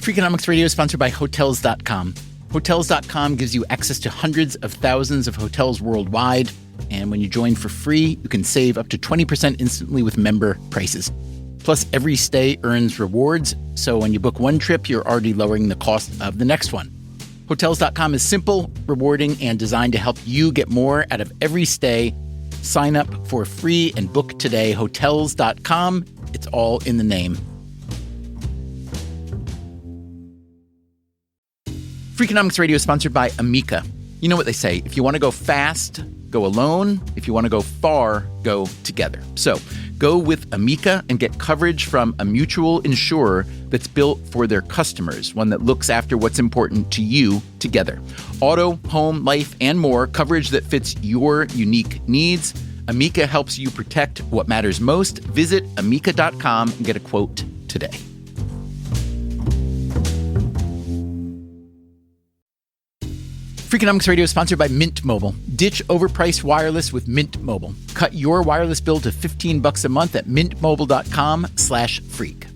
Freakonomics Radio is sponsored by Hotels.com. Hotels.com gives you access to hundreds of thousands of hotels worldwide. And when you join for free, you can save up to 20% instantly with member prices. Plus, every stay earns rewards. So when you book one trip, you're already lowering the cost of the next one. Hotels.com is simple, rewarding, and designed to help you get more out of every stay. Sign up for free and book today. Hotels.com. It's all in the name. Freakonomics Radio is sponsored by Amica. You know what they say, if you want to go fast, go alone. If you want to go far, go together. So go with Amica and get coverage from a mutual insurer that's built for their customers, one that looks after what's important to you together. Auto, home, life, and more, coverage that fits your unique needs. Amica helps you protect what matters most. Visit amica.com and get a quote today. Freakonomics Radio is sponsored by Mint Mobile. Ditch overpriced wireless with Mint Mobile. Cut your wireless bill to $15 a month at mintmobile.com/freak.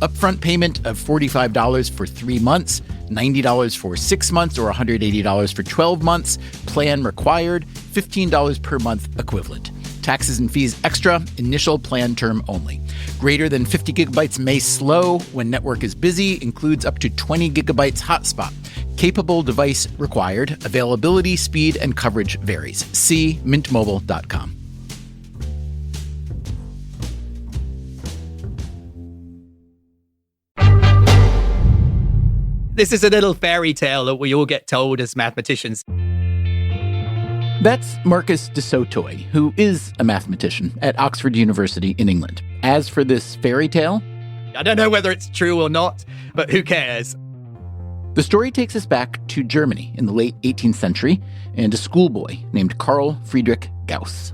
Upfront payment of $45 for 3 months, $90 for 6 months, or $180 for 12 months. Plan required, $15 per month equivalent. Taxes and fees extra, initial plan term only. Greater than 50 gigabytes may slow when network is busy, includes up to 20 gigabytes hotspot. Capable device required. Availability, speed, and coverage varies. See mintmobile.com. This is a little fairy tale that we all get told as mathematicians. That's Marcus du Sautoy, who is a mathematician at Oxford University in England. As for this fairy tale, I don't know whether it's true or not, but who cares? The story takes us back to Germany in the late 18th century and a schoolboy named Carl Friedrich Gauss.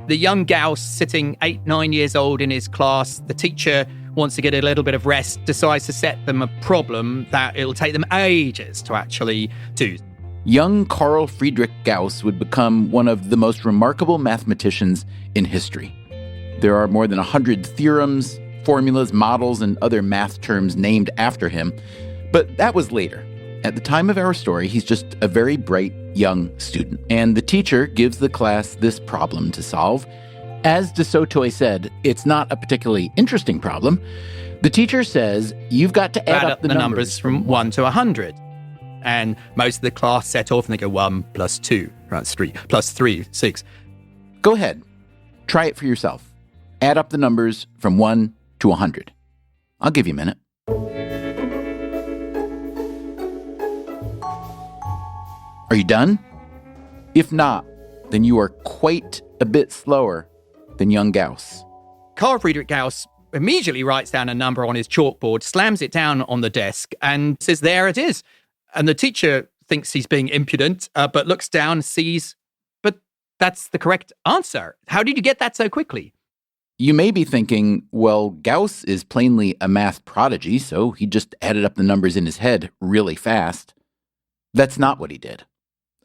The young Gauss, sitting 8-9 years old in his class, the teacher wants to get a little bit of rest, decides to set them a problem that it'll take them ages to actually do. Young Carl Friedrich Gauss would become one of the most remarkable mathematicians in history. There are more than 100 theorems, formulas, models, and other math terms named after him. But that was later. At the time of our story, he's just a very bright young student. And the teacher gives the class this problem to solve. As du Sautoy said, it's not a particularly interesting problem. The teacher says, you've got to add up the numbers from 1 to 100. And most of the class set off and they go 1 plus 2, that's 3, plus 3, 6. Go ahead. Try it for yourself. Add up the numbers from 1 to 100. I'll give you a minute. Are you done? If not, then you are quite a bit slower than young Gauss. Carl Friedrich Gauss immediately writes down a number on his chalkboard, slams it down on the desk, and says, there it is. And the teacher thinks he's being impudent, but looks down, sees, but that's the correct answer. How did you get that so quickly? You may be thinking, well, Gauss is plainly a math prodigy, so he just added up the numbers in his head really fast. That's not what he did.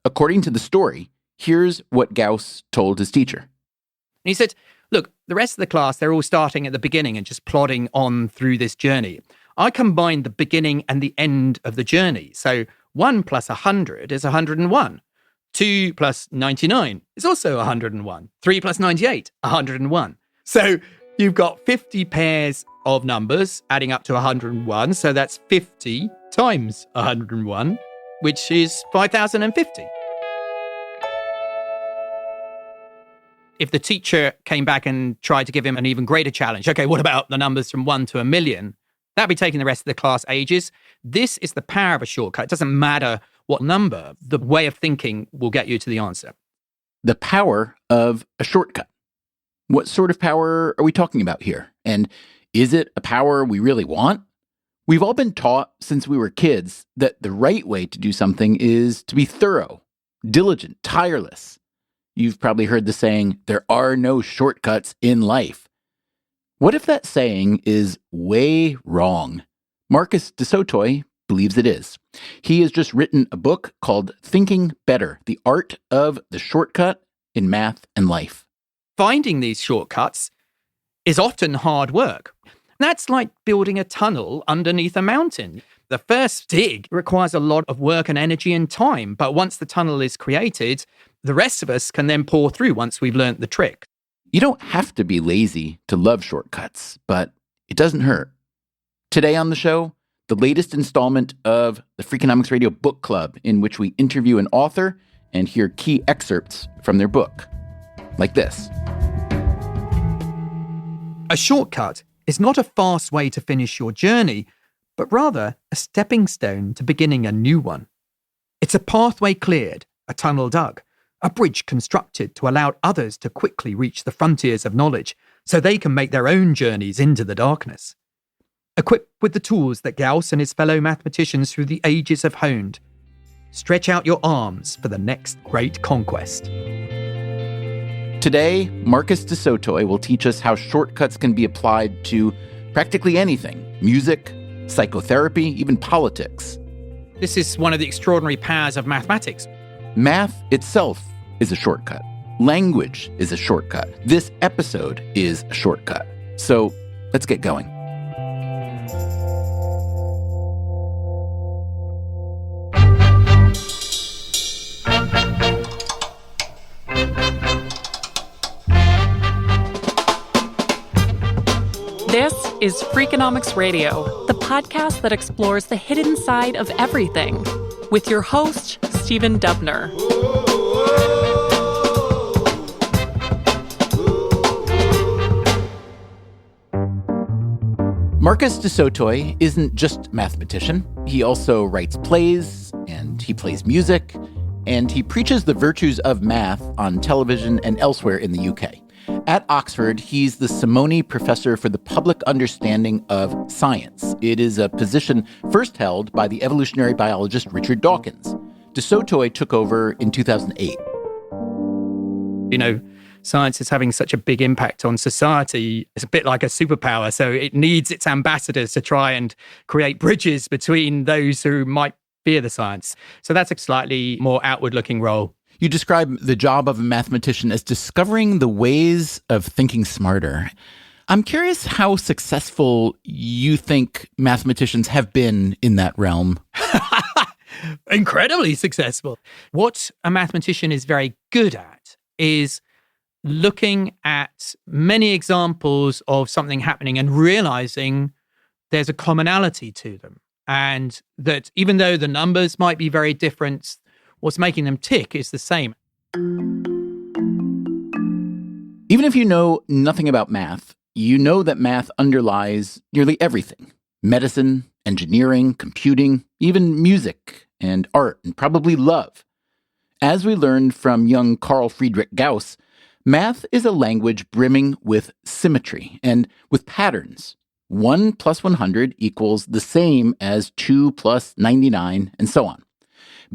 According to the story, here's what Gauss told his teacher. And he said, look, the rest of the class, they're all starting at the beginning and just plodding on through this journey. I combined the beginning and the end of the journey. So 1 plus 100 is 101. 2 plus 99 is also 101. 3 plus 98, 101. So you've got 50 pairs of numbers adding up to 101. So that's 50 times 101, which is 5,050. If the teacher came back and tried to give him an even greater challenge, okay, what about the numbers from 1 to 1,000,000? That'd be taking the rest of the class ages. This is the power of a shortcut. It doesn't matter what number, the way of thinking will get you to the answer. The power of a shortcut. What sort of power are we talking about here? And is it a power we really want? We've all been taught since we were kids that the right way to do something is to be thorough, diligent, tireless. You've probably heard the saying, there are no shortcuts in life. What if that saying is way wrong? Marcus du Sautoy believes it is. He has just written a book called Thinking Better, The Art of the Shortcut in Math and Life. Finding these shortcuts is often hard work. That's like building a tunnel underneath a mountain. The first dig requires a lot of work and energy and time. But once the tunnel is created, the rest of us can then pour through once we've learnt the trick. You don't have to be lazy to love shortcuts, but it doesn't hurt. Today on the show, the latest installment of the Freakonomics Radio Book Club, in which we interview an author and hear key excerpts from their book. Like this. A shortcut is not a fast way to finish your journey, but rather a stepping stone to beginning a new one. It's a pathway cleared, a tunnel dug, a bridge constructed to allow others to quickly reach the frontiers of knowledge so they can make their own journeys into the darkness. Equipped with the tools that Gauss and his fellow mathematicians through the ages have honed, stretch out your arms for the next great conquest. Today, Marcus du Sautoy will teach us how shortcuts can be applied to practically anything: music, psychotherapy, even politics. This is one of the extraordinary powers of mathematics. Math itself is a shortcut. Language is a shortcut. This episode is a shortcut. So let's get going. This is Freakonomics Radio, the podcast that explores the hidden side of everything, with your host, Stephen Dubner. Marcus du Sautoy isn't just a mathematician. He also writes plays, and he plays music, and he preaches the virtues of math on television and elsewhere in the UK. At Oxford, he's the Simony Professor for the Public Understanding of Science. It is a position first held by the evolutionary biologist Richard Dawkins. Du Sautoy took over in 2008. You know, science is having such a big impact on society. It's a bit like a superpower, so it needs its ambassadors to try and create bridges between those who might fear the science. So that's a slightly more outward-looking role. You describe the job of a mathematician as discovering the ways of thinking smarter. I'm curious how successful you think mathematicians have been in that realm. Incredibly successful. What a mathematician is very good at is looking at many examples of something happening and realizing there's a commonality to them. And that even though the numbers might be very different, what's making them tick is the same. Even if you know nothing about math, you know that math underlies nearly everything. Medicine, engineering, computing, even music and art, and probably love. As we learned from young Carl Friedrich Gauss, math is a language brimming with symmetry and with patterns. 1 plus 100 equals the same as 2 plus 99, and so on.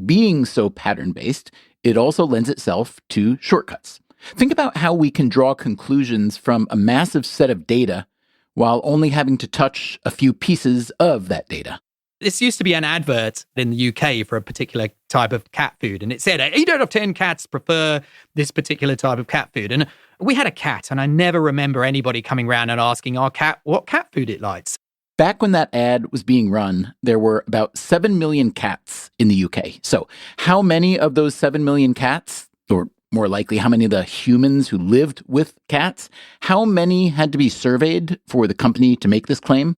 Being so pattern-based, it also lends itself to shortcuts. Think about how we can draw conclusions from a massive set of data while only having to touch a few pieces of that data. This used to be an advert in the UK for a particular type of cat food, and it said 8 out of 10 cats prefer this particular type of cat food. And we had a cat, and I never remember anybody coming around and asking our cat what cat food it likes. Back when that ad was being run, there were about 7 million cats in the UK. So how many of those 7 million cats, or more likely, how many of the humans who lived with cats, how many had to be surveyed for the company to make this claim?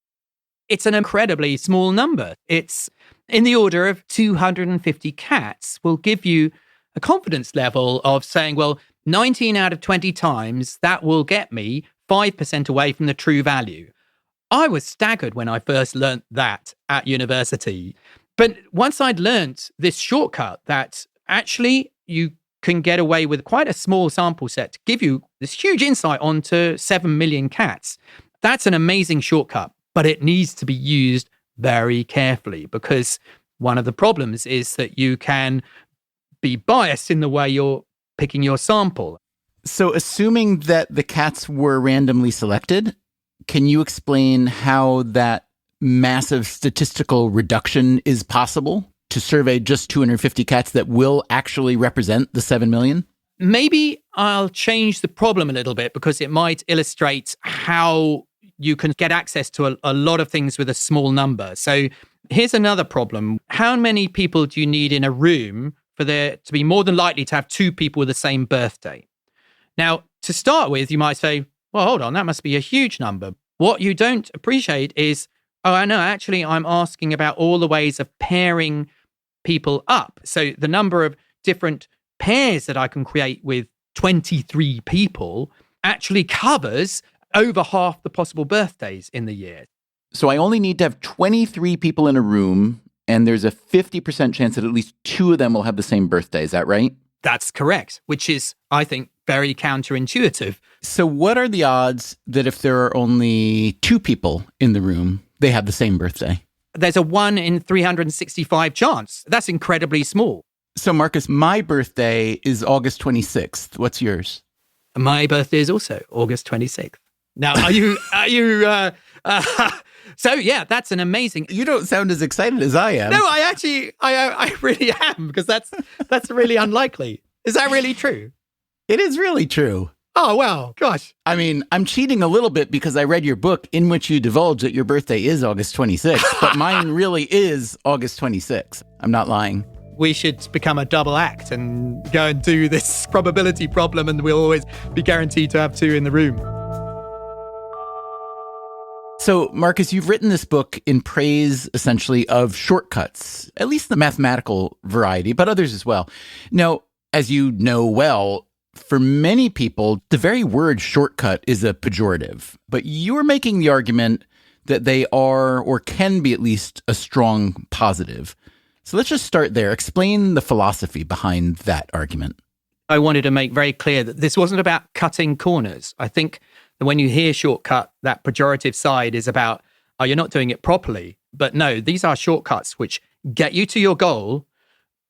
It's an incredibly small number. It's in the order of 250 cats will give you a confidence level of saying, well, 19 out of 20 times, that will get me 5% away from the true value. I was staggered when I first learnt that at university. But once I'd learnt this shortcut that actually you can get away with quite a small sample set to give you this huge insight onto 7 million cats, that's an amazing shortcut. But it needs to be used very carefully, because one of the problems is that you can be biased in the way you're picking your sample. So assuming that the cats were randomly selected, can you explain how that massive statistical reduction is possible to survey just 250 cats that will actually represent the 7 million? Maybe I'll change the problem a little bit, because it might illustrate how you can get access to a lot of things with a small number. So Here's another problem. How many people do you need in a room for there to be more than likely to have two people with the same birthday? Now, to start with, you might say, well, hold on, that must be a huge number. What you don't appreciate is, oh, no, actually, I'm asking about all the ways of pairing people up. So the number of different pairs that I can create with 23 people actually covers over half the possible birthdays in the year. So I only need to have 23 people in a room, and there's a 50% chance that at least two of them will have the same birthday. Is that right? That's correct, which is, I think, very counterintuitive. So what are the odds that if there are only two people in the room, they have the same birthday? There's a 1 in 365 chance. That's incredibly small. So Marcus, my birthday is August 26th. What's yours? My birthday is also August 26th. Now, so yeah, that's an amazing. You don't sound as excited as I am. No, I really am, because that's really unlikely. Is that really true? It is really true. Oh, wow. Gosh. I mean, I'm cheating a little bit because I read your book in which you divulge that your birthday is August 26th, but mine really is August 26th. I'm not lying. We should become a double act and go and do this probability problem, and we'll always be guaranteed to have two in the room. So, Marcus, you've written this book in praise, essentially, of shortcuts, at least the mathematical variety, but others as well. Now, as you know well, for many people, the very word shortcut is a pejorative, but you're making the argument that they are, or can be at least, a strong positive. So let's just start there. Explain the philosophy behind that argument. I wanted to make very clear that this wasn't about cutting corners. I think that when you hear shortcut, that pejorative side is about, oh, you're not doing it properly. But no, these are shortcuts which get you to your goal,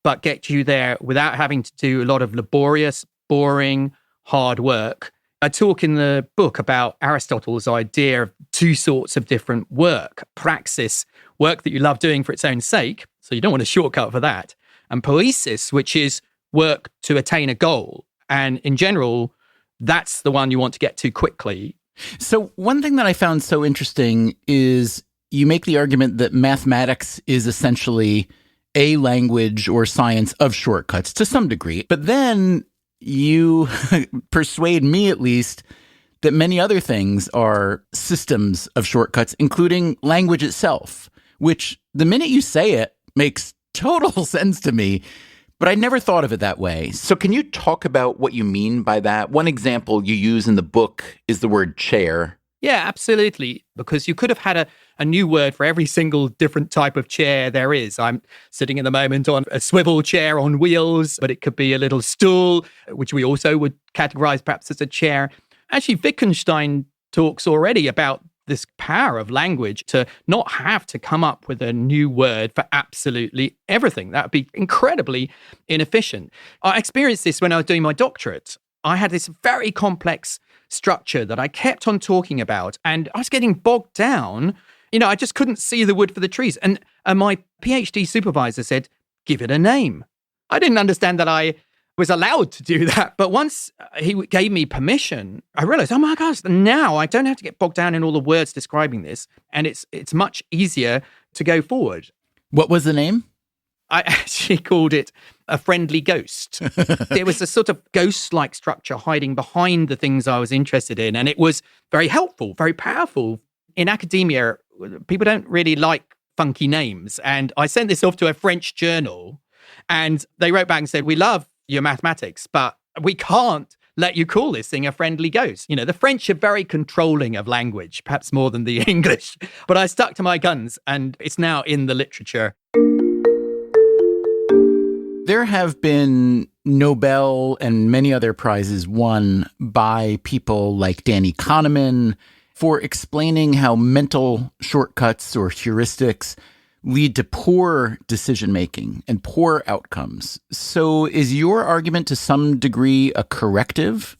but get you there without having to do a lot of laborious, boring, hard work. I talk in the book about Aristotle's idea of two sorts of different work. Praxis, work that you love doing for its own sake, so you don't want a shortcut for that. And poiesis, which is work to attain a goal. And in general, that's the one you want to get to quickly. So one thing that I found so interesting is you make the argument that mathematics is essentially a language or science of shortcuts to some degree. But then you persuade me, at least, that many other things are systems of shortcuts, including language itself, which the minute you say it makes total sense to me. But I never thought of it that way. So can you talk about what you mean by that? One example you use in the book is the word chair. Yeah, absolutely. Because you could have had a new word for every single different type of chair there is. I'm sitting at the moment on a swivel chair on wheels, but it could be a little stool, which we also would categorize perhaps as a chair. Actually, Wittgenstein talks already about this power of language to not have to come up with a new word for absolutely everything. That would be incredibly inefficient. I experienced this when I was doing my doctorate. I had this very complex structure that I kept on talking about, and I was getting bogged down. I just couldn't see the wood for the trees. And my PhD supervisor said, give it a name. I didn't understand that I was allowed to do that. But once he gave me permission, I realized, oh my gosh, now I don't have to get bogged down in all the words describing this. And it's much easier to go forward. What was the name? I actually called it a friendly ghost. There was a sort of ghost-like structure hiding behind the things I was interested in. And it was very helpful, very powerful. In academia, people don't really like funky names. And I sent this off to a French journal, and they wrote back and said, we love your mathematics, but we can't let you call this thing a friendly ghost. The French are very controlling of language, perhaps more than the English. But I stuck to my guns, and it's now in the literature. There have been Nobel and many other prizes won by people like Danny Kahneman for explaining how mental shortcuts or heuristics lead to poor decision-making and poor outcomes. So is your argument to some degree a corrective?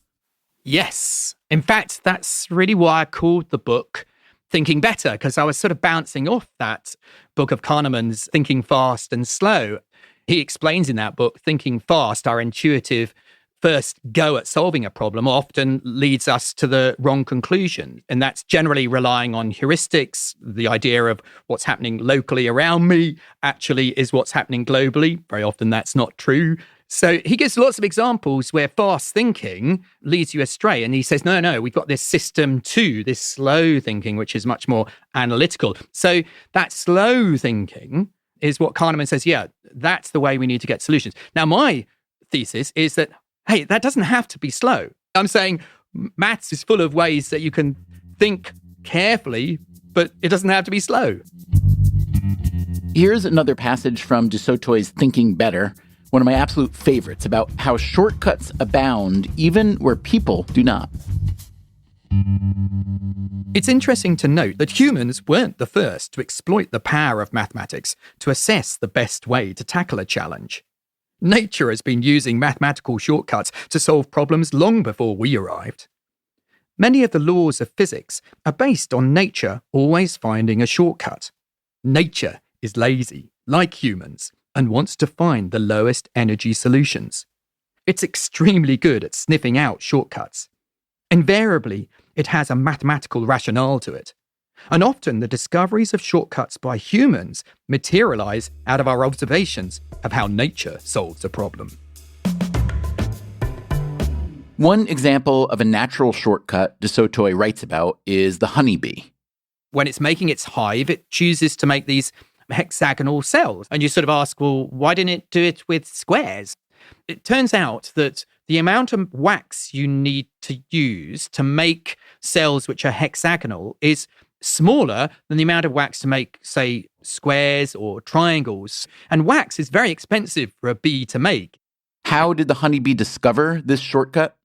Yes. In fact, that's really why I called the book Thinking Better, because I was sort of bouncing off that book of Kahneman's Thinking Fast and Slow. He explains in that book, thinking fast, our intuitive first go at solving a problem often leads us to the wrong conclusion. And that's generally relying on heuristics. The idea of what's happening locally around me actually is what's happening globally. Very often that's not true. So he gives lots of examples where fast thinking leads you astray. And he says, no, we've got this system two, this slow thinking, which is much more analytical. So that slow thinking is what Kahneman says, yeah, that's the way we need to get solutions. Now, my thesis is that, hey, that doesn't have to be slow. I'm saying maths is full of ways that you can think carefully, but it doesn't have to be slow. Here's another passage from du Sautoy's Thinking Better, one of my absolute favorites, about how shortcuts abound even where people do not. It's interesting to note that humans weren't the first to exploit the power of mathematics to assess the best way to tackle a challenge. Nature has been using mathematical shortcuts to solve problems long before we arrived. Many of the laws of physics are based on nature always finding a shortcut. Nature is lazy, like humans, and wants to find the lowest energy solutions. It's extremely good at sniffing out shortcuts. Invariably, it has a mathematical rationale to it. And often the discoveries of shortcuts by humans materialize out of our observations of how nature solves a problem. One example of a natural shortcut du Sautoy writes about is the honeybee. When it's making its hive, it chooses to make these hexagonal cells. And you sort of ask, well, why didn't it do it with squares? It turns out that the amount of wax you need to use to make cells which are hexagonal is smaller than the amount of wax to make, say, squares or triangles. And wax is very expensive for a bee to make. How did the honeybee discover this shortcut?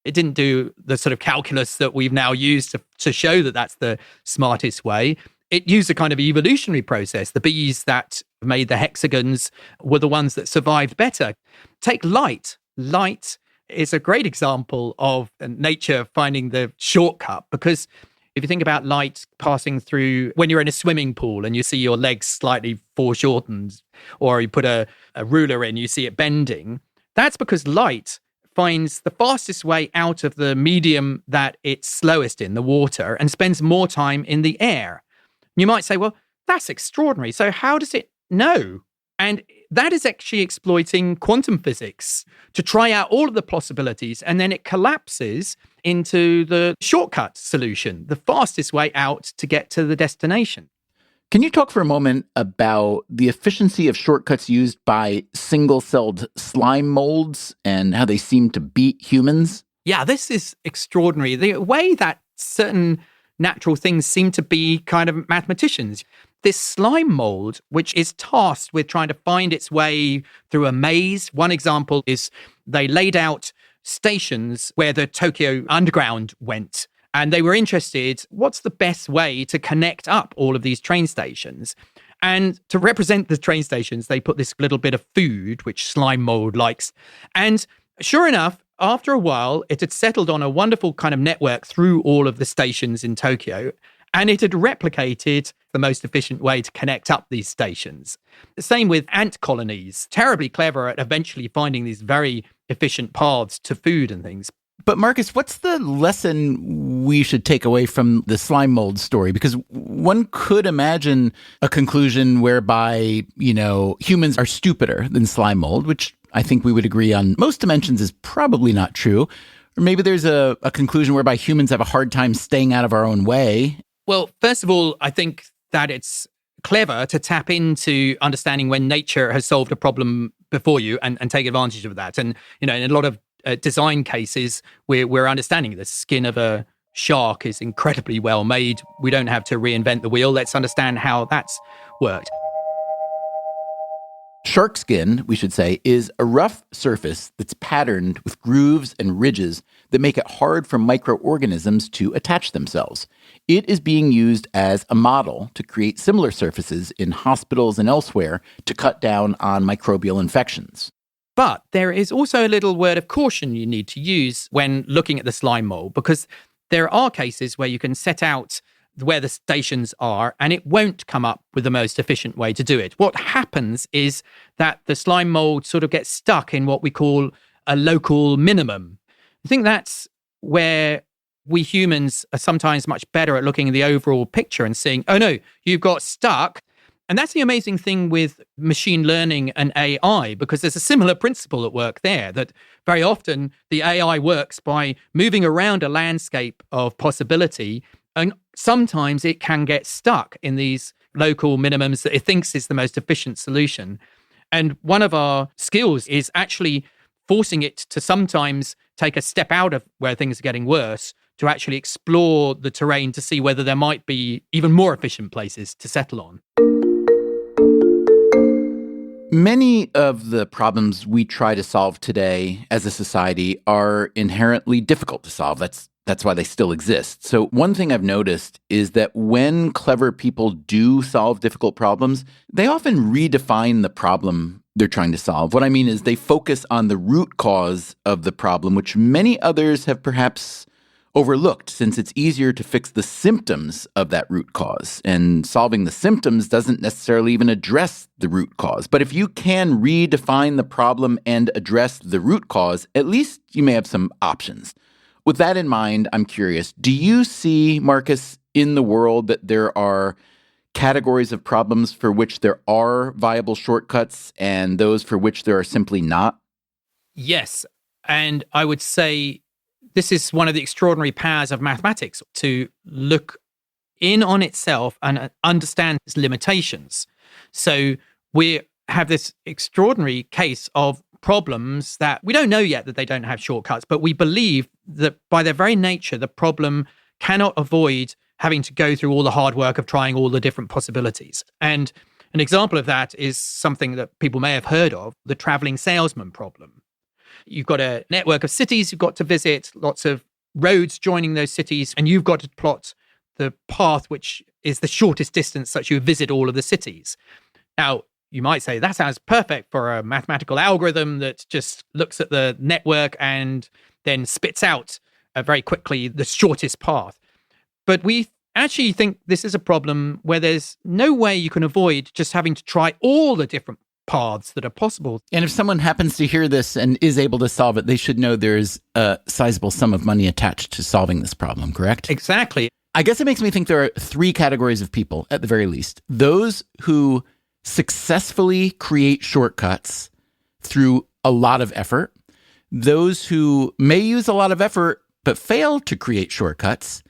It didn't do the sort of calculus that we've now used to show that that's the smartest way. It used a kind of evolutionary process. The bees that made the hexagons were the ones that survived better. Take light. Light is a great example of nature finding the shortcut, because if you think about light passing through when you're in a swimming pool and you see your legs slightly foreshortened, or you put a ruler in, you see it bending, that's because light finds the fastest way out of the medium that it's slowest in, the water, and spends more time in the air. You might say, well, that's extraordinary. So how does it know? And that is actually exploiting quantum physics to try out all of the possibilities, and then it collapses into the shortcut solution, the fastest way out to get to the destination. Can you talk for a moment about the efficiency of shortcuts used by single-celled slime molds and how they seem to beat humans? Yeah, this is extraordinary. The way that certain natural things seem to be kind of mathematicians. This slime mold, which is tasked with trying to find its way through a maze. One example is they laid out stations where the Tokyo Underground went, and they were interested, what's the best way to connect up all of these train stations? And to represent the train stations, they put this little bit of food, which slime mold likes. And sure enough, after a while, it had settled on a wonderful kind of network through all of the stations in Tokyo, and it had replicated the most efficient way to connect up these stations. The same with ant colonies, terribly clever at eventually finding these very efficient paths to food and things. But Marcus, what's the lesson we should take away from the slime mold story? Because one could imagine a conclusion whereby, humans are stupider than slime mold, which I think we would agree on most dimensions is probably not true. Or maybe there's a conclusion whereby humans have a hard time staying out of our own way. Well, first of all, I think that it's clever to tap into understanding when nature has solved a problem before you and take advantage of that. And, in a lot of design cases, we're understanding the skin of a shark is incredibly well made. We don't have to reinvent the wheel. Let's understand how that's worked. Shark skin, we should say, is a rough surface that's patterned with grooves and ridges that make it hard for microorganisms to attach themselves. It is being used as a model to create similar surfaces in hospitals and elsewhere to cut down on microbial infections. But there is also a little word of caution you need to use when looking at the slime mold, because there are cases where you can set out where the stations are, and it won't come up with the most efficient way to do it. What happens is that the slime mold sort of gets stuck in what we call a local minimum. I think that's where we humans are sometimes much better at looking at the overall picture and seeing, oh no, you've got stuck. And that's the amazing thing with machine learning and AI, because there's a similar principle at work there, that very often the AI works by moving around a landscape of possibility, and sometimes it can get stuck in these local minimums that it thinks is the most efficient solution. And one of our skills is actually forcing it to sometimes take a step out of where things are getting worse to actually explore the terrain to see whether there might be even more efficient places to settle on. Many of the problems we try to solve today as a society are inherently difficult to solve. That's why they still exist. So one thing I've noticed is that when clever people do solve difficult problems, they often redefine the problem they're trying to solve. What I mean is they focus on the root cause of the problem, which many others have perhaps overlooked, since it's easier to fix the symptoms of that root cause. And solving the symptoms doesn't necessarily even address the root cause. But if you can redefine the problem and address the root cause, at least you may have some options. With that in mind, I'm curious, do you see, Marcus, in the world that there are categories of problems for which there are viable shortcuts and those for which there are simply not? Yes. And I would say this is one of the extraordinary powers of mathematics, to look in on itself and understand its limitations. So we have this extraordinary case of problems that we don't know yet that they don't have shortcuts, but we believe that by their very nature, the problem cannot avoid having to go through all the hard work of trying all the different possibilities. And an example of that is something that people may have heard of, the traveling salesman problem. You've got a network of cities you've got to visit, lots of roads joining those cities, and you've got to plot the path which is the shortest distance such you visit all of the cities. Now, you might say that sounds perfect for a mathematical algorithm that just looks at the network and then spits out very quickly the shortest path. But we actually think this is a problem where there's no way you can avoid just having to try all the different paths that are possible. And if someone happens to hear this and is able to solve it, they should know there's a sizable sum of money attached to solving this problem, correct? Exactly. I guess it makes me think there are three categories of people, at the very least. Those who successfully create shortcuts through a lot of effort, those who may use a lot of effort but fail to create shortcuts,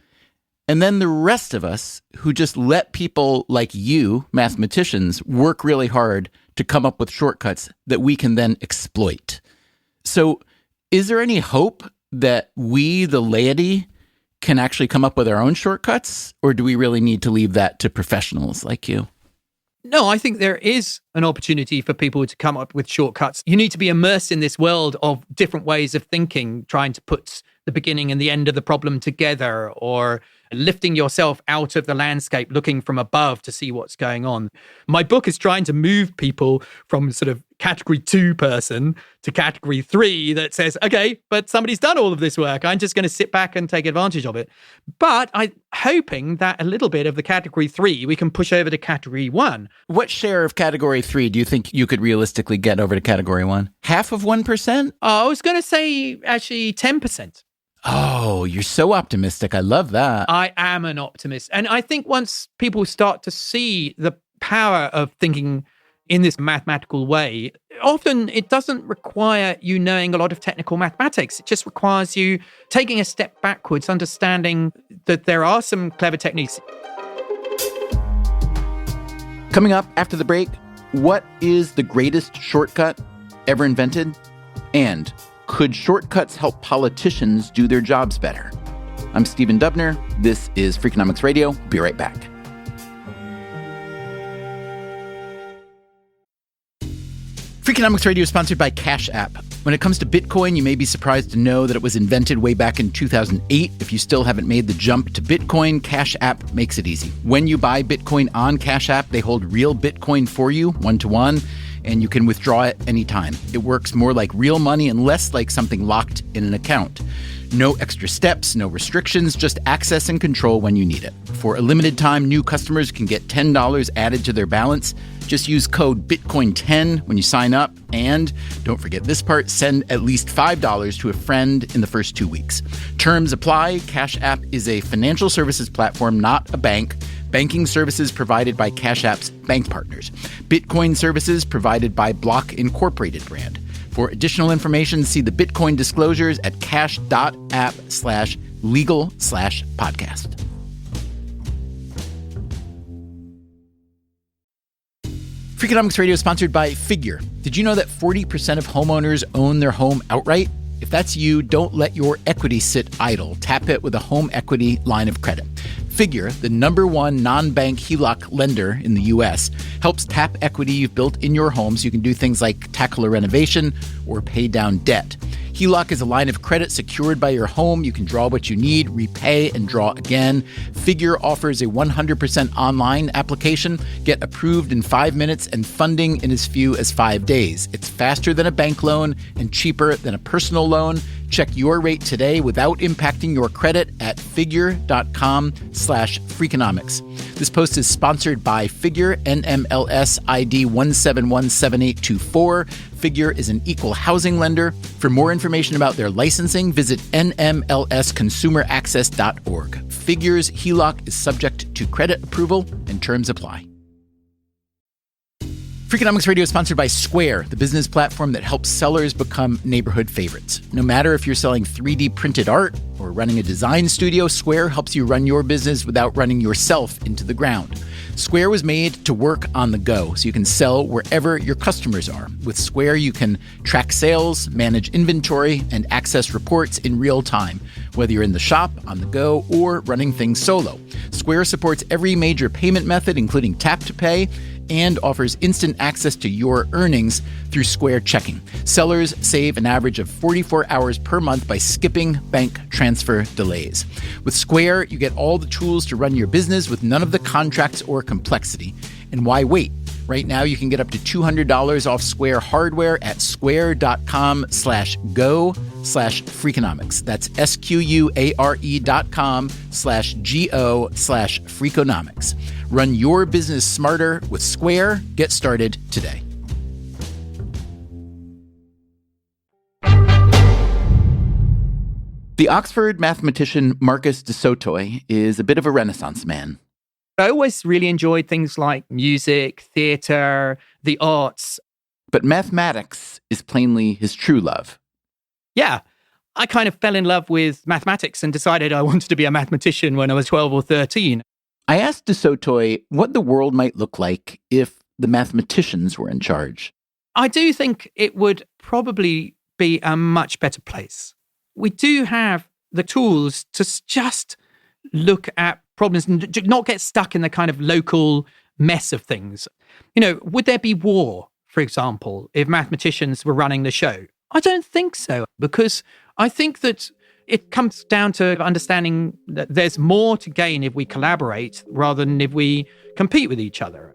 and then the rest of us who just let people like you, mathematicians, work really hard to come up with shortcuts that we can then exploit. So is there any hope that we, the laity, can actually come up with our own shortcuts? Or do we really need to leave that to professionals like you? No, I think there is an opportunity for people to come up with shortcuts. You need to be immersed in this world of different ways of thinking, trying to put the beginning and the end of the problem together, or lifting yourself out of the landscape, looking from above to see what's going on. My book is trying to move people from sort of category 2 person to category 3 that says, okay, but somebody's done all of this work. I'm just going to sit back and take advantage of it. But I'm hoping that a little bit of the category 3 we can push over to category 1. What share of category 3 do you think you could realistically get over to category 1? Half of 1%? I was going to say actually 10%. Oh, you're so optimistic. I love that. I am an optimist. And I think once people start to see the power of thinking in this mathematical way, often it doesn't require you knowing a lot of technical mathematics. It just requires you taking a step backwards, understanding that there are some clever techniques. Coming up after the break, what is the greatest shortcut ever invented? And could shortcuts help politicians do their jobs better? I'm Stephen Dubner. This is Freakonomics Radio. Be right back. Freakonomics Radio is sponsored by Cash App. When it comes to Bitcoin, you may be surprised to know that it was invented way back in 2008. If you still haven't made the jump to Bitcoin, Cash App makes it easy. When you buy Bitcoin on Cash App, they hold real Bitcoin for you, one-to-one. and you can withdraw it anytime. It works more like real money and less like something locked in an account. No extra steps, no restrictions, just access and control when you need it. For a limited time, new customers can get $10 added to their balance. Just use code Bitcoin10 when you sign up. And don't forget this part, send at least $5 to a friend in the first 2 weeks. Terms apply. Cash App is a financial services platform, not a bank. Banking services provided by Cash App's bank partners. Bitcoin services provided by Block Incorporated brand. For additional information, see the Bitcoin disclosures at cash.app/legal/podcast. Freakonomics Radio is sponsored by Figure. Did you know that 40% of homeowners own their home outright? If that's you, don't let your equity sit idle. Tap it with a home equity line of credit. Figure, the #1 non-bank HELOC lender in the U.S., helps tap equity you've built in your home so you can do things like tackle a renovation or pay down debt. HELOC is a line of credit secured by your home. You can draw what you need, repay, and draw again. Figure offers a 100% online application. Get approved in 5 minutes and funding in as few as 5 days. It's faster than a bank loan and cheaper than a personal loan. Check your rate today without impacting your credit at figure.com/Freakonomics. This post is sponsored by Figure, NMLS ID 1717824. Figure is an equal housing lender. For more information about their licensing, visit nmlsconsumeraccess.org. Figure's HELOC is subject to credit approval and terms apply. Freakonomics Radio is sponsored by Square, the business platform that helps sellers become neighborhood favorites. No matter if you're selling 3D printed art or running a design studio, Square helps you run your business without running yourself into the ground. Square was made to work on the go, so you can sell wherever your customers are. With Square, you can track sales, manage inventory, and access reports in real time, whether you're in the shop, on the go, or running things solo. Square supports every major payment method, including tap to pay, and offers instant access to your earnings through Square Checking. Sellers save an average of 44 hours per month by skipping bank transfer delays. With Square, you get all the tools to run your business with none of the contracts or complexity. And why wait? Right now, you can get up to $200 off Square hardware at square.com/go/Freakonomics. That's SQUARE.com/GO/Freakonomics. Run your business smarter with Square. Get started today. The Oxford mathematician Marcus du Sautoy is a bit of a Renaissance man. I always really enjoyed things like music, theatre, the arts. But mathematics is plainly his true love. Yeah, I kind of fell in love with mathematics and decided I wanted to be a mathematician when I was 12 or 13. I asked du Sautoy what the world might look like if the mathematicians were in charge. I do think it would probably be a much better place. We do have the tools to just look at problems and not get stuck in the kind of local mess of things. You know, would there be war, for example, if mathematicians were running the show? I don't think so, because I think that it comes down to understanding that there's more to gain if we collaborate rather than if we compete with each other.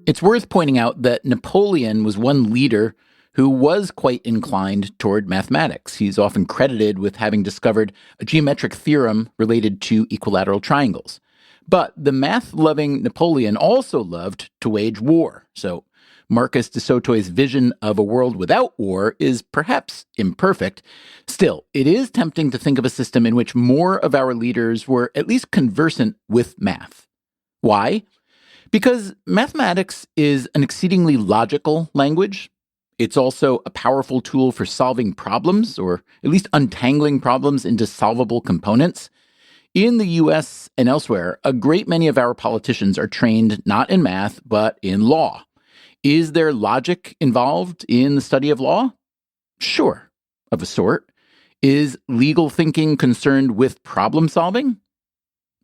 It's worth pointing out that Napoleon was one leader who was quite inclined toward mathematics. He's often credited with having discovered a geometric theorem related to equilateral triangles. But the math-loving Napoleon also loved to wage war. So Marcus du Sautoy's vision of a world without war is perhaps imperfect. Still, it is tempting to think of a system in which more of our leaders were at least conversant with math. Why? Because mathematics is an exceedingly logical language. It's also a powerful tool for solving problems, or at least untangling problems into solvable components. In the US and elsewhere, a great many of our politicians are trained not in math, but in law. Is there logic involved in the study of law? Sure, of a sort. Is legal thinking concerned with problem solving?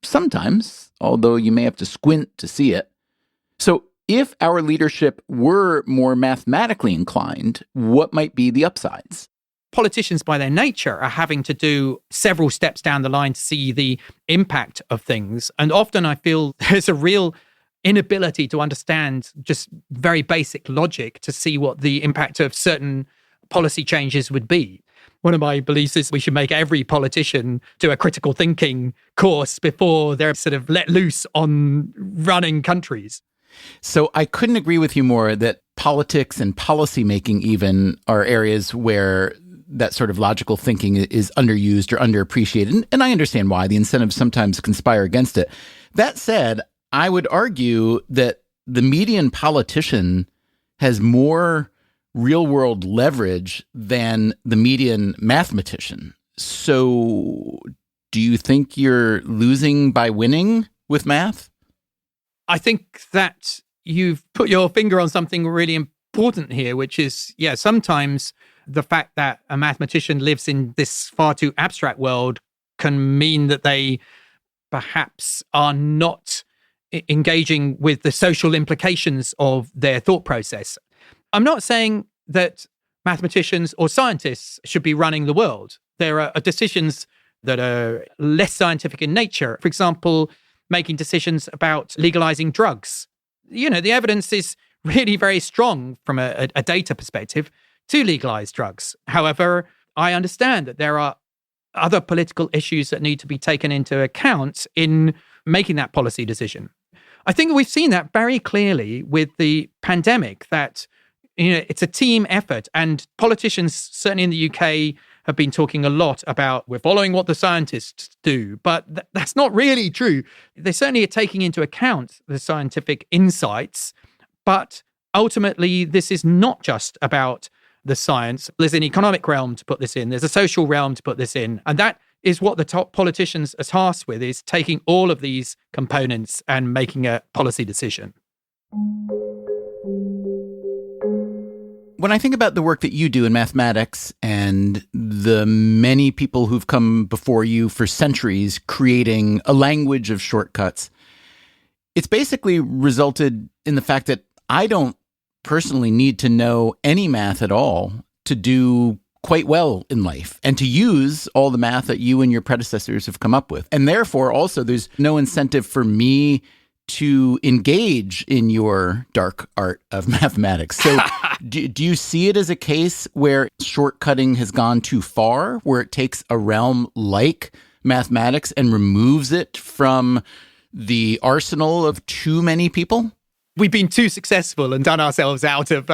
Sometimes, although you may have to squint to see it. So, if our leadership were more mathematically inclined, what might be the upsides? Politicians, by their nature, are having to do several steps down the line to see the impact of things. And often I feel there's a real inability to understand just very basic logic to see what the impact of certain policy changes would be. One of my beliefs is we should make every politician do a critical thinking course before they're sort of let loose on running countries. So I couldn't agree with you more that politics and policymaking even are areas where that sort of logical thinking is underused or underappreciated. And I understand why. The incentives sometimes conspire against it. That said, I would argue that the median politician has more real-world leverage than the median mathematician. So do you think you're losing by winning with math? I think that you've put your finger on something really important here, which is, sometimes the fact that a mathematician lives in this far too abstract world can mean that they perhaps are not engaging with the social implications of their thought process. I'm not saying that mathematicians or scientists should be running the world. There are decisions that are less scientific in nature. For example, making decisions about legalizing drugs. The evidence is really very strong from a data perspective to legalize drugs. However, I understand that there are other political issues that need to be taken into account in making that policy decision. I think we've seen that very clearly with the pandemic, that it's a team effort, and politicians, certainly in the UK, have been talking a lot about we're following what the scientists do, but that's not really true. They certainly are taking into account the scientific insights, but ultimately this is not just about the science. There's an economic realm to put this in, there's a social realm to put this in, and that is what the top politicians are tasked with, is taking all of these components and making a policy decision. When I think about the work that you do in mathematics and the many people who've come before you for centuries creating a language of shortcuts, it's basically resulted in the fact that I don't personally need to know any math at all to do quite well in life and to use all the math that you and your predecessors have come up with. And therefore, also, there's no incentive for me to engage in your dark art of mathematics. So do you see it as a case where shortcutting has gone too far, where it takes a realm like mathematics and removes it from the arsenal of too many people? We've been too successful and done ourselves out of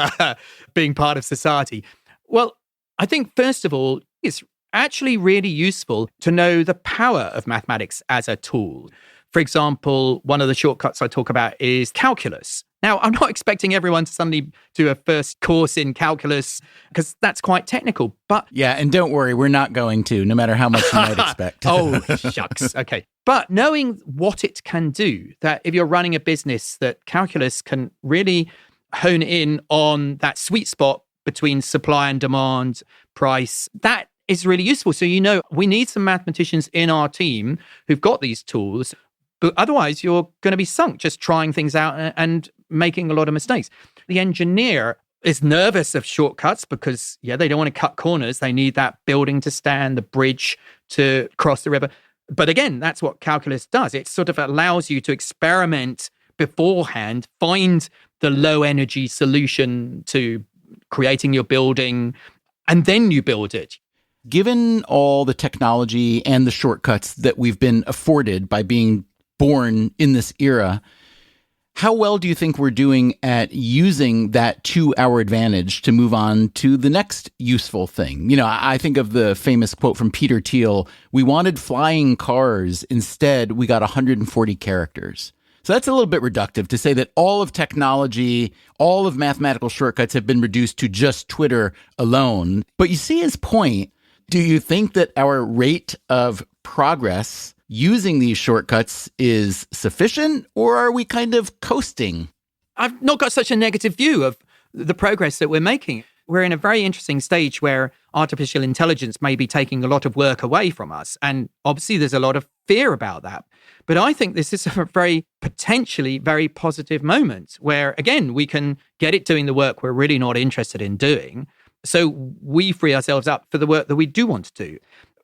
being part of society. Well, I think, first of all, it's actually really useful to know the power of mathematics as a tool. For example, one of the shortcuts I talk about is calculus. Now, I'm not expecting everyone to suddenly do a first course in calculus because that's quite technical, but... Yeah, and don't worry, we're not going to, no matter how much you might expect. Oh, shucks. Okay. But knowing what it can do, that if you're running a business, that calculus can really hone in on that sweet spot between supply and demand, price, that is really useful. So, we need some mathematicians in our team who've got these tools, but otherwise you're going to be sunk just trying things out and making a lot of mistakes. The engineer is nervous of shortcuts because, they don't want to cut corners. They need that building to stand, the bridge to cross the river. But again, that's what calculus does. It sort of allows you to experiment beforehand, find the low energy solution to creating your building, and then you build it. Given all the technology and the shortcuts that we've been afforded by being born in this era, how well do you think we're doing at using that to our advantage to move on to the next useful thing? I think of the famous quote from Peter Thiel, "We wanted flying cars. Instead, we got 140 characters." So that's a little bit reductive to say that all of technology, all of mathematical shortcuts have been reduced to just Twitter alone. But you see his point. Do you think that our rate of progress using these shortcuts is sufficient, or are we kind of coasting? I've not got such a negative view of the progress that we're making. We're in a very interesting stage where artificial intelligence may be taking a lot of work away from us. And obviously there's a lot of fear about that. But I think this is a very potentially very positive moment where, again, we can get it doing the work we're really not interested in doing. So we free ourselves up for the work that we do want to do.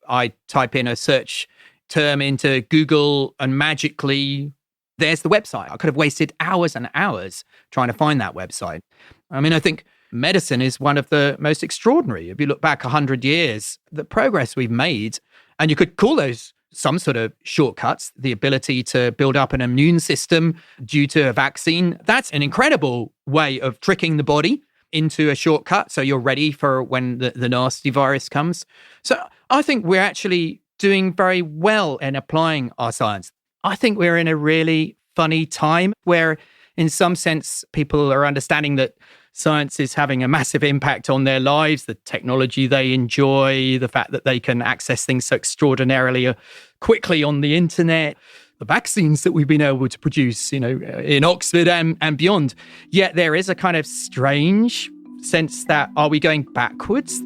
I type in a search term into Google and magically there's the website. I could have wasted hours and hours trying to find that website. I mean, I think medicine is one of the most extraordinary. If you look back 100 years, the progress we've made, and you could call those some sort of shortcuts, the ability to build up an immune system due to a vaccine. That's an incredible way of tricking the body into a shortcut so you're ready for when the nasty virus comes. So I think we're actually doing very well in applying our science. I think we're in a really funny time where, in some sense, people are understanding that science is having a massive impact on their lives, the technology they enjoy, the fact that they can access things so extraordinarily quickly on the internet, the vaccines that we've been able to produce, in Oxford and beyond. Yet there is a kind of strange sense that, are we going backwards?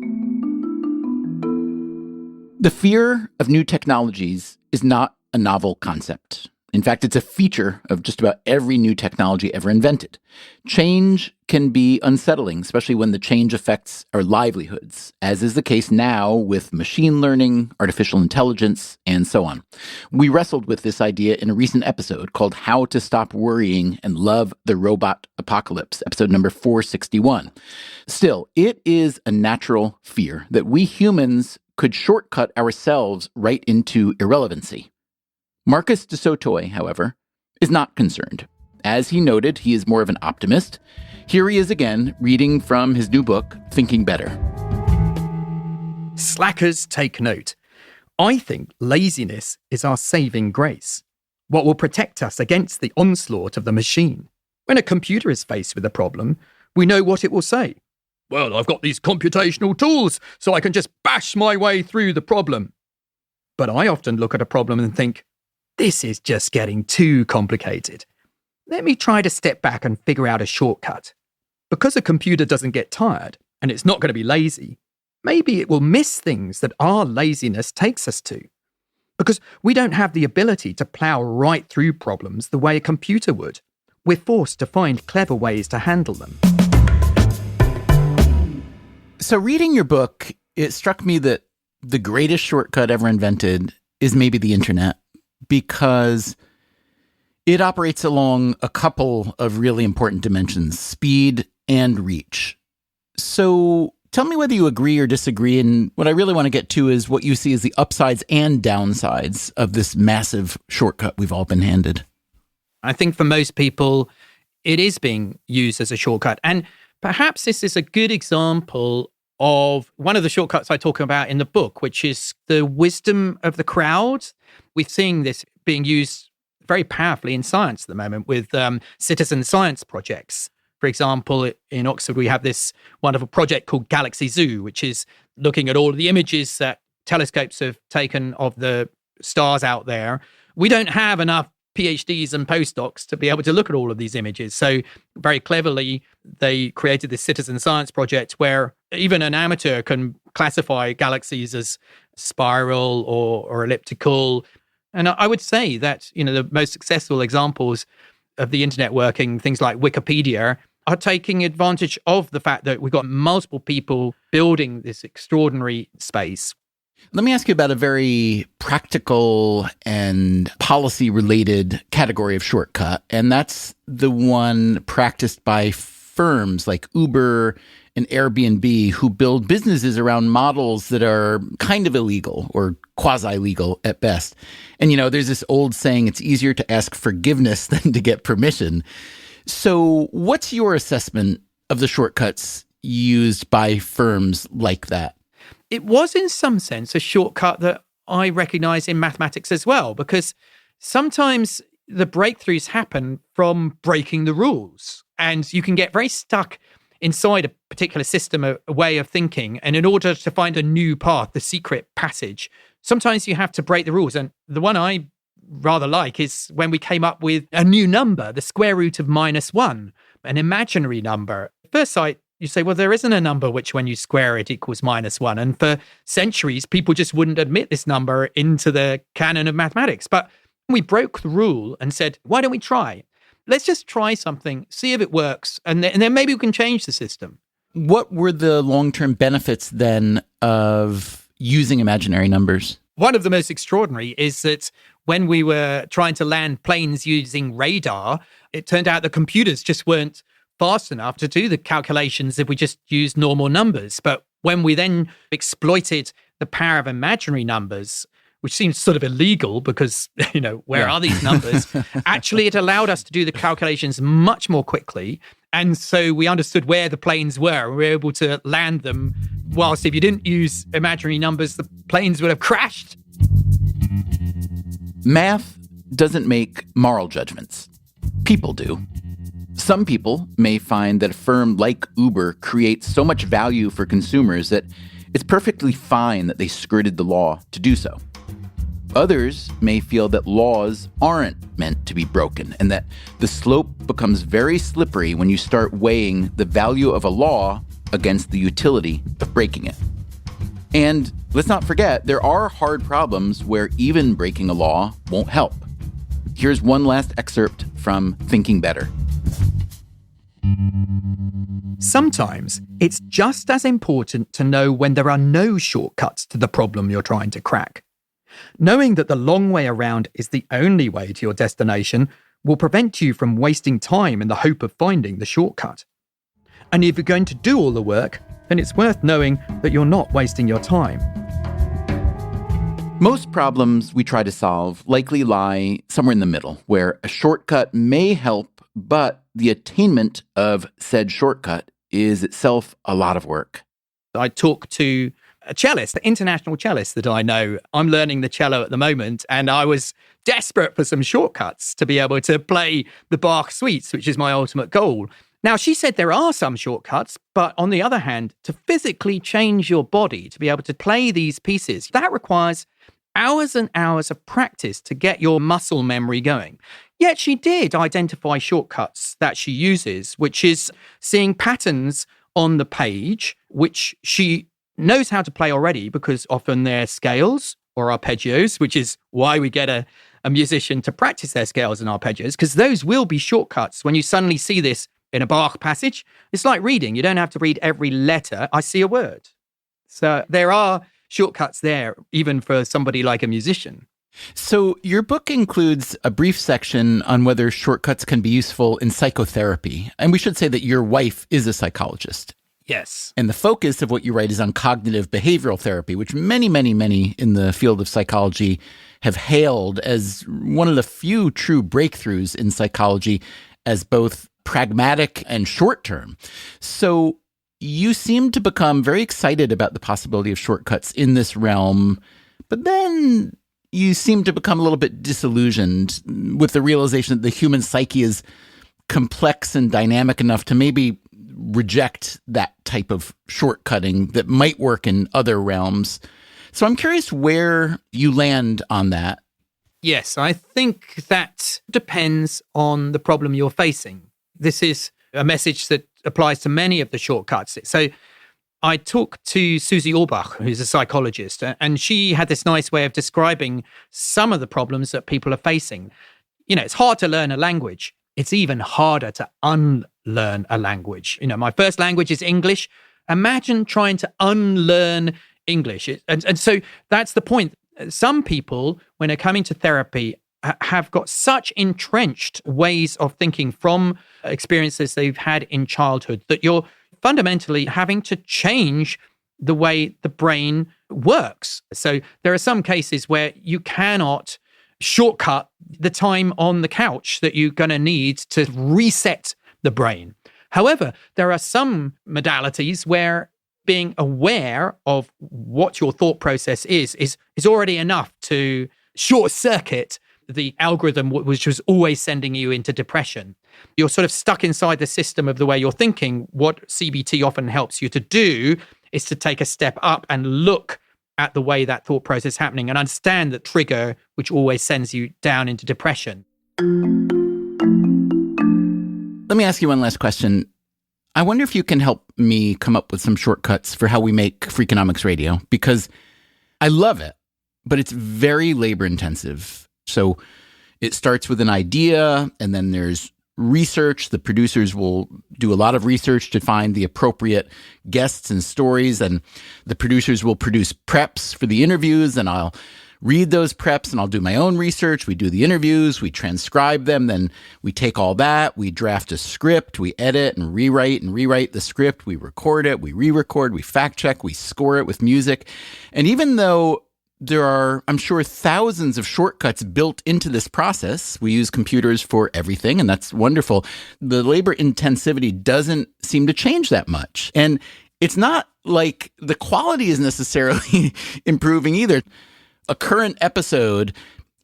The fear of new technologies is not a novel concept. In fact, it's a feature of just about every new technology ever invented. Change can be unsettling, especially when the change affects our livelihoods, as is the case now with machine learning, artificial intelligence, and so on. We wrestled with this idea in a recent episode called How to Stop Worrying and Love the Robot Apocalypse, episode number 461. Still, it is a natural fear that we humans could shortcut ourselves right into irrelevancy. Marcus du Sautoy, however, is not concerned. As he noted, he is more of an optimist. Here he is again, reading from his new book, Thinking Better. Slackers, take note. I think laziness is our saving grace, what will protect us against the onslaught of the machine. When a computer is faced with a problem, we know what it will say. Well, I've got these computational tools, so I can just bash my way through the problem. But I often look at a problem and think, this is just getting too complicated. Let me try to step back and figure out a shortcut. Because a computer doesn't get tired, and it's not going to be lazy, maybe it will miss things that our laziness takes us to. Because we don't have the ability to plow right through problems the way a computer would. We're forced to find clever ways to handle them. So reading your book, it struck me that the greatest shortcut ever invented is maybe the internet, because it operates along a couple of really important dimensions, speed and reach. So tell me whether you agree or disagree. And what I really want to get to is what you see as the upsides and downsides of this massive shortcut we've all been handed. I think for most people, it is being used as a shortcut. And perhaps this is a good example of one of the shortcuts I talk about in the book, which is the wisdom of the crowd. We've seen this being used very powerfully in science at the moment with citizen science projects. For example, in Oxford, we have this wonderful project called Galaxy Zoo, which is looking at all of the images that telescopes have taken of the stars out there. We don't have enough PhDs and postdocs to be able to look at all of these images. So very cleverly, they created this citizen science project where even an amateur can classify galaxies as spiral or elliptical. And I would say that, the most successful examples of the internet working, things like Wikipedia, are taking advantage of the fact that we've got multiple people building this extraordinary space. Let me ask you about a very practical and policy-related category of shortcut, and that's the one practiced by firms like Uber and Airbnb who build businesses around models that are kind of illegal or quasi-legal at best. And, there's this old saying, it's easier to ask forgiveness than to get permission. So what's your assessment of the shortcuts used by firms like that? It was, in some sense, a shortcut that I recognize in mathematics as well, because sometimes the breakthroughs happen from breaking the rules. And you can get very stuck inside a particular system, a way of thinking. And in order to find a new path, the secret passage, sometimes you have to break the rules. And the one I rather like is when we came up with a new number, the square root of -1, an imaginary number. At first sight, you say, well, there isn't a number which when you square it equals -1. And for centuries, people just wouldn't admit this number into the canon of mathematics. But we broke the rule and said, why don't we try? Let's just try something, see if it works, and then maybe we can change the system. What were the long-term benefits then of using imaginary numbers? One of the most extraordinary is that when we were trying to land planes using radar, it turned out the computers just weren't fast enough to do the calculations if we just used normal numbers. But when we then exploited the power of imaginary numbers, which seems sort of illegal because, where are these numbers? Actually, it allowed us to do the calculations much more quickly. And so we understood where the planes were. We were able to land them, whilst if you didn't use imaginary numbers, the planes would have crashed. Math doesn't make moral judgments. People do. Some people may find that a firm like Uber creates so much value for consumers that it's perfectly fine that they skirted the law to do so. Others may feel that laws aren't meant to be broken and that the slope becomes very slippery when you start weighing the value of a law against the utility of breaking it. And let's not forget, there are hard problems where even breaking a law won't help. Here's one last excerpt from Thinking Better. Sometimes it's just as important to know when there are no shortcuts to the problem you're trying to crack. Knowing that the long way around is the only way to your destination will prevent you from wasting time in the hope of finding the shortcut. And if you're going to do all the work, then it's worth knowing that you're not wasting your time. Most problems we try to solve likely lie somewhere in the middle, where a shortcut may help, but the attainment of said shortcut is itself a lot of work. I talk to a cellist, an international cellist that I know. I'm learning the cello at the moment, and I was desperate for some shortcuts to be able to play the Bach suites, which is my ultimate goal. Now, she said there are some shortcuts, but on the other hand, to physically change your body to be able to play these pieces, that requires hours and hours of practice to get your muscle memory going. Yet she did identify shortcuts that she uses, which is seeing patterns on the page, which she knows how to play already because often they're scales or arpeggios, which is why we get a musician to practice their scales and arpeggios, because those will be shortcuts. When you suddenly see this in a Bach passage, it's like reading. You don't have to read every letter. I see a word. So there are shortcuts there, even for somebody like a musician. So your book includes a brief section on whether shortcuts can be useful in psychotherapy. And we should say that your wife is a psychologist. Yes. And the focus of what you write is on cognitive behavioral therapy, which many, many, many in the field of psychology have hailed as one of the few true breakthroughs in psychology as both pragmatic and short-term. So you seem to become very excited about the possibility of shortcuts in this realm, but then you seem to become a little bit disillusioned with the realization that the human psyche is complex and dynamic enough to maybe reject that type of shortcutting that might work in other realms. So I'm curious where you land on that. Yes, I think that depends on the problem you're facing. This is a message that applies to many of the shortcuts. So I talked to Susie Orbach, who's a psychologist, and she had this nice way of describing some of the problems that people are facing. It's hard to learn a language. It's even harder to unlearn a language. My first language is English. Imagine trying to unlearn English. And so that's the point. Some people, when they're coming to therapy, have got such entrenched ways of thinking from experiences they've had in childhood that you're fundamentally having to change the way the brain works. So there are some cases where you cannot shortcut the time on the couch that you're going to need to reset the brain. However, there are some modalities where being aware of what your thought process is already enough to short circuit the algorithm which was always sending you into depression. You're sort of stuck inside the system of the way you're thinking. What CBT often helps you to do is to take a step up and look at the way that thought process is happening and understand the trigger which always sends you down into depression. Let me ask you one last question. I wonder if you can help me come up with some shortcuts for how we make Freakonomics Radio, because I love it, but it's very labor intensive. So it starts with an idea, and then there's research. The producers will do a lot of research to find the appropriate guests and stories, and the producers will produce preps for the interviews, and I'll read those preps and I'll do my own research. We do the interviews, we transcribe them, then we take all that, we draft a script, we edit and rewrite the script, we record it, we re-record, we fact check, we score it with music. And even though there are, I'm sure, thousands of shortcuts built into this process, we use computers for everything, and that's wonderful. The labor intensivity doesn't seem to change that much. And it's not like the quality is necessarily improving either. A current episode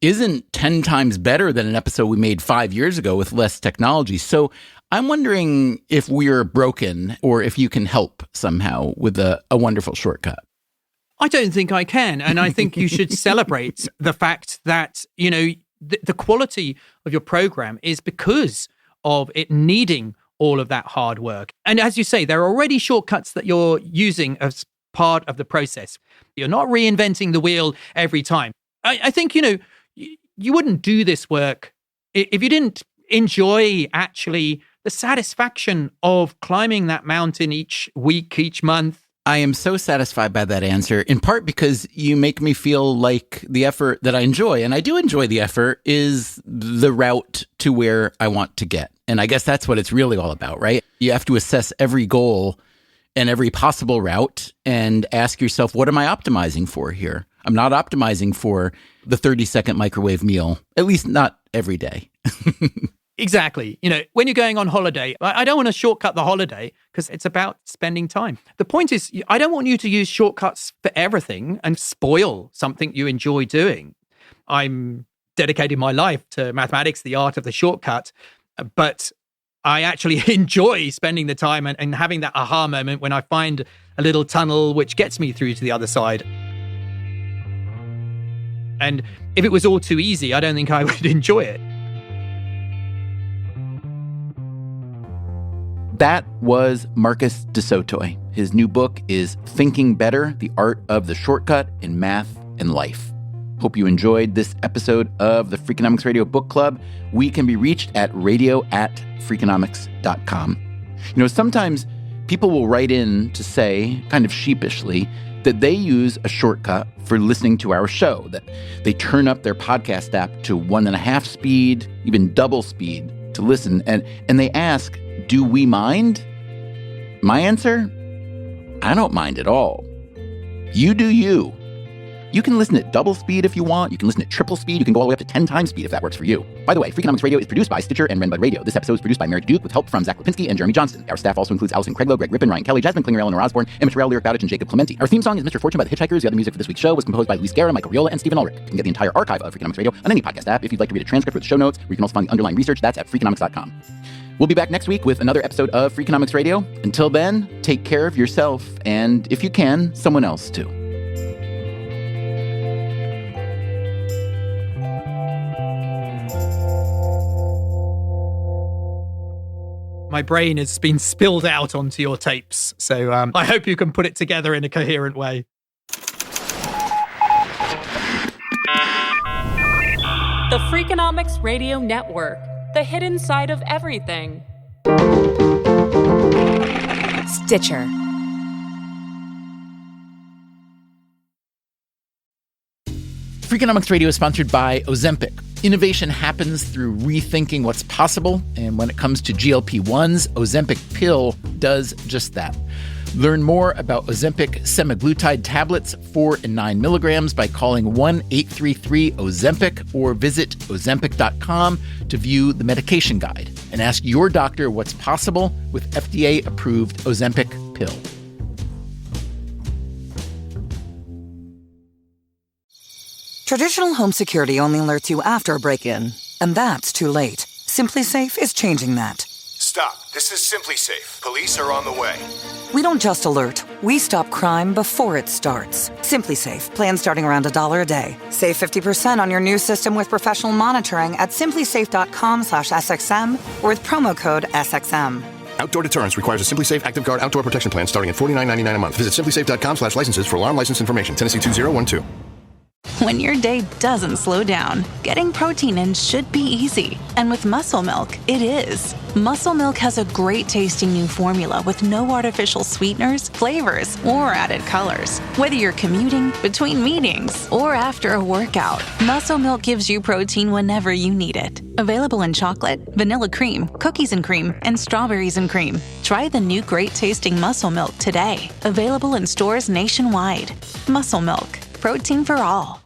isn't 10 times better than an episode we made 5 years ago with less technology. So I'm wondering if we're broken or if you can help somehow with a wonderful shortcut. I don't think I can. And I think you should celebrate the fact that, the quality of your program is because of it needing all of that hard work. And as you say, there are already shortcuts that you're using as part of the process. You're not reinventing the wheel every time. I think, you wouldn't do this work if you didn't enjoy actually the satisfaction of climbing that mountain each week, each month. I am so satisfied by that answer, in part because you make me feel like the effort that I enjoy, and I do enjoy the effort, is the route to where I want to get. And I guess that's what it's really all about, right? You have to assess every goal and every possible route and ask yourself, what am I optimizing for here? I'm not optimizing for the 30-second microwave meal, at least not every day. Exactly. When you're going on holiday, I don't want to shortcut the holiday because it's about spending time. The point is, I don't want you to use shortcuts for everything and spoil something you enjoy doing. I'm dedicating my life to mathematics, the art of the shortcut, but I actually enjoy spending the time and having that aha moment when I find a little tunnel which gets me through to the other side. And if it was all too easy, I don't think I would enjoy it. That was Marcus du Sautoy. His new book is Thinking Better, The Art of the Shortcut in Math and Life. Hope you enjoyed this episode of the Freakonomics Radio Book Club. We can be reached at radio@freakonomics.com. Sometimes people will write in to say, kind of sheepishly, that they use a shortcut for listening to our show, that they turn up their podcast app to 1.5 speed, even double speed to listen. And they ask, do we mind? My answer? I don't mind at all. You do you. You can listen at double speed if you want. You can listen at triple speed. You can go all the way up to 10 times speed if that works for you. By the way, Freakonomics Radio is produced by Stitcher and Renbud Radio. This episode is produced by Mary Duke with help from Zach Lipinski and Jeremy Johnston. Our staff also includes Allison Craiglow, Greg Rippin, Ryan Kelly, Jasmine Klinger, Eleanor Osborne, Emma Terrell, Lyric Bowditch, and Jacob Clementi. Our theme song is Mr. Fortune by the Hitchhikers. The other music for this week's show was composed by Luis Guerra, Michael Riola, and Stephen Ulrich. You can get the entire archive of Freakonomics Radio on any podcast app. If you'd like to read a transcript with show notes, or you can also find the underlying research, that's at freakonomics.com. We'll be back next week with another episode of Freakonomics Radio. Until then, take care of yourself and, if you can, someone else too. My brain has been spilled out onto your tapes, so I hope you can put it together in a coherent way. The Freakonomics Radio Network, the hidden side of everything. Stitcher. Freakonomics Radio is sponsored by Ozempic. Innovation happens through rethinking what's possible, and when it comes to GLP-1s, Ozempic pill does just that. Learn more about Ozempic semaglutide tablets, 4 and 9 milligrams, by calling 1-833-OZEMPIC or visit Ozempic.com to view the medication guide and ask your doctor what's possible with FDA-approved Ozempic pill. Traditional home security only alerts you after a break-in, and that's too late. SimpliSafe is changing that. Stop. This is SimpliSafe. Police are on the way. We don't just alert, we stop crime before it starts. SimpliSafe, plan starting around $1 a day. Save 50% on your new system with professional monitoring at simplisafe.com/SXM or with promo code SXM. Outdoor deterrence requires a SimpliSafe Active Guard outdoor protection plan starting at $49.99 a month. Visit simplisafe.com/licenses for alarm license information. Tennessee 2012. when your day doesn't slow down. Getting protein in should be easy, and with Muscle Milk, it is. Muscle Milk has a great tasting new formula with no artificial sweeteners, flavors, or added colors. Whether you're commuting, between meetings, or after a workout, Muscle Milk gives you protein whenever you need it. Available in chocolate, vanilla cream, cookies and cream, and strawberries and cream. Try the new great tasting Muscle Milk today. Available in stores nationwide. Muscle Milk, protein for all.